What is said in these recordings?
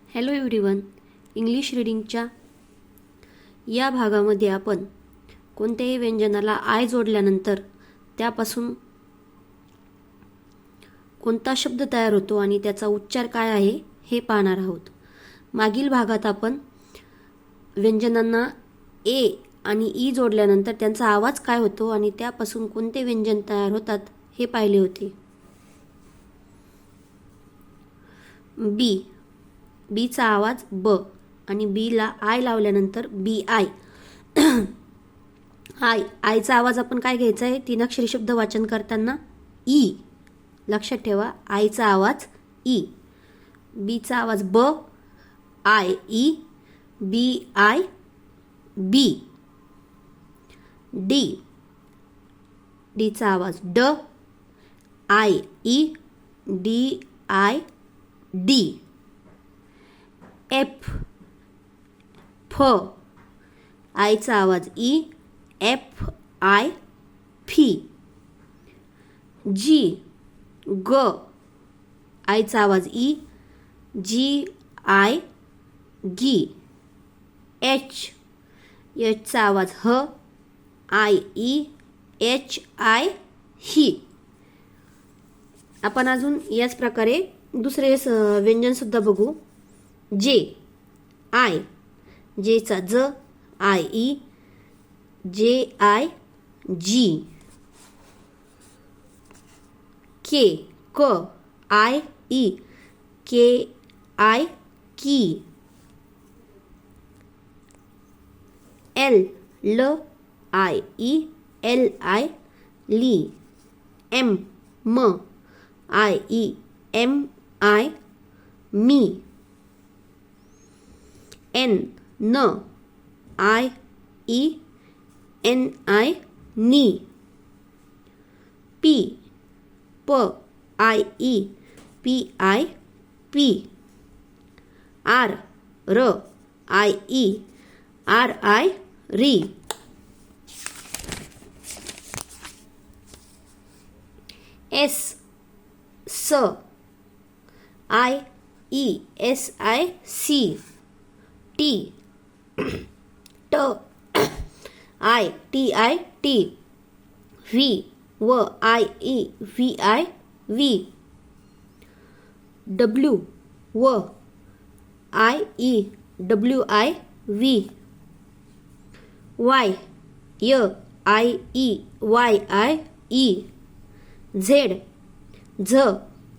Hello everyone. English रीडिंगच्या या भागामध्ये आपण कोणत्याही व्यंजनाला आय जोडल्यानंतर त्यापासून कोणता शब्द तयार होतो आणि त्याचा उच्चार काय आहे हे पाहणार आहोत. मागील भागात आपण व्यंजनांना ए आणि ई जोडल्यानंतर त्यांचा आवाज काय होतो आणि त्यापासून कोणते व्यंजन तयार होतात हे पाहिले होते. बी, बीचा आवाज ब आणि बीला आय लावल्यानंतर बी आय. आय, आयचा आवाज आपण काय घ्यायचा आहे, तीन अक्षरी शब्द वाचन करताना ई. लक्षात ठेवा, आयचा आवाज ई. बीचा आवाज ब, आय ई, बी आय बी. डी, डीचा आवाज ड, आय ई, डी आय डी. एफ, फ, आयचा आवाज ई, एफ आय फी. जी, ग, आयचा आवाज ई, जी आय गी. एच, एचचा आवाज ह, आय ई, एच आय ही. आपण अजून याच प्रकारे दुसरे व्यंजन सुद्धा बघू. जे, आय, जेचा ज, आय ई, जे आय जी. के, क, आय ई, के आय की. एल, ल, आय ई, एल आय ली. एम, म, आय ई, एम आय मी. एन, न, आय ई, एन आय नी. पी, प, आय ई, पी आय पी. आर, र, आय ई, आर आय री. एस, स, आय ई, एस आय सी. टी, ट, आय, टी आय टी. व्ही, व, आय ई, व्ही आय व्ही. डब्ल्यू, व, आय ई, डब्ल्यू आय व्ही. वाय, य, आय ई, वाय आय ई. झेड, झ,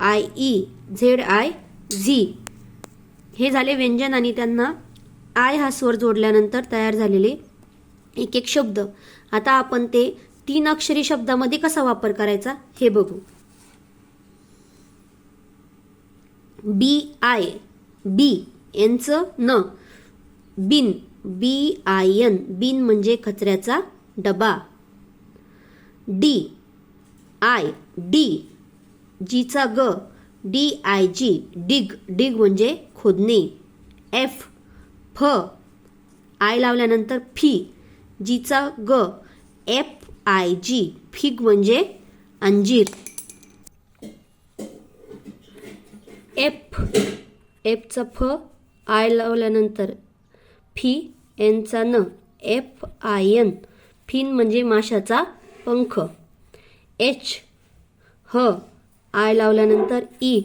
आय ई, झेड आय झी. हे झाले व्यंजन आणि त्यांना आय हा स्वर जोडल्यानंतर तयार झालेले एक एक शब्द. आता आपण ते तीन अक्षरी शब्दामध्ये कसा वापर करायचा हे बघू. बी आय, बी, यांचं न. बिन, बी आय एन, बिन म्हणजे कचऱ्याचा डबा. डी, आय, डी, जीचा ग, डी आय जी, डिग, डिग म्हणजे खोदणे. एफ, फ, आय लावल्यानंतर फी, जीचा ग, एफ आय जी, फिग म्हणजे अंजीर. एफ, एफचा फ, आय लावल्यानंतर फी, एनचा न, एफ आय एन, फिन म्हणजे माशाचा पंख. एच, ह, आय लावल्यानंतर E,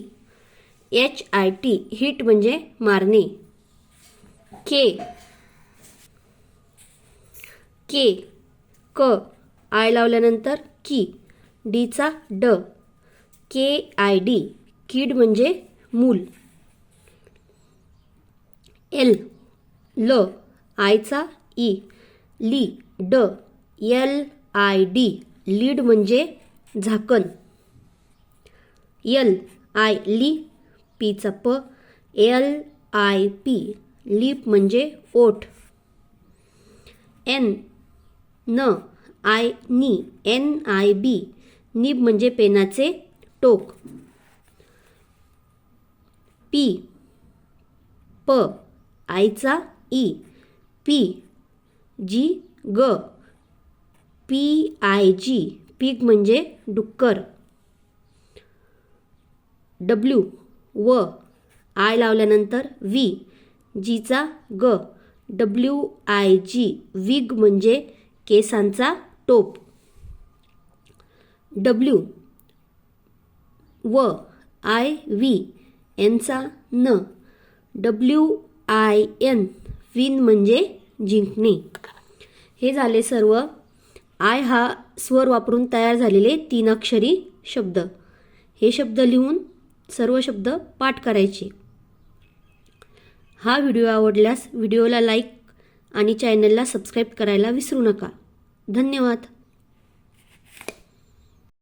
H I T, hit म्हणजे मारणे. के, के, क, आय लावल्यानंतर की, डीचा ड, के आय डी, किड म्हणजे मूल. एल, ल, आयचा ई, ली, ड, एल आय डी, लीड म्हणजे झाकण. एल, आय ली, पीचा प, एल आय पी, लिप म्हणजे ओठ. एन, न, आय नी, एन आय बी, निब म्हणजे पेनाचे टोक. पी, प, आयचा ई, पी, जी, ग, पी आय जी, पिग म्हणजे डुक्कर. डब्ल्यू, व, आय लावल्यानंतर वी, जीचा ग, WIG, विग म्हणजे केसांचा टोप. W, व, IV, यांचा न, WIN, विन म्हणजे जिंकणे. हे झाले सर्व आय हा स्वर वापरून तयार झालेले 3 अक्षरी शब्द. हे शब्द लिहून सर्व शब्द पाठ करायचे. हा व्हिडिओ आवडल्यास व्हिडिओला लाईक आणि चॅनलला सबस्क्राईब करायला विसरू नका. धन्यवाद.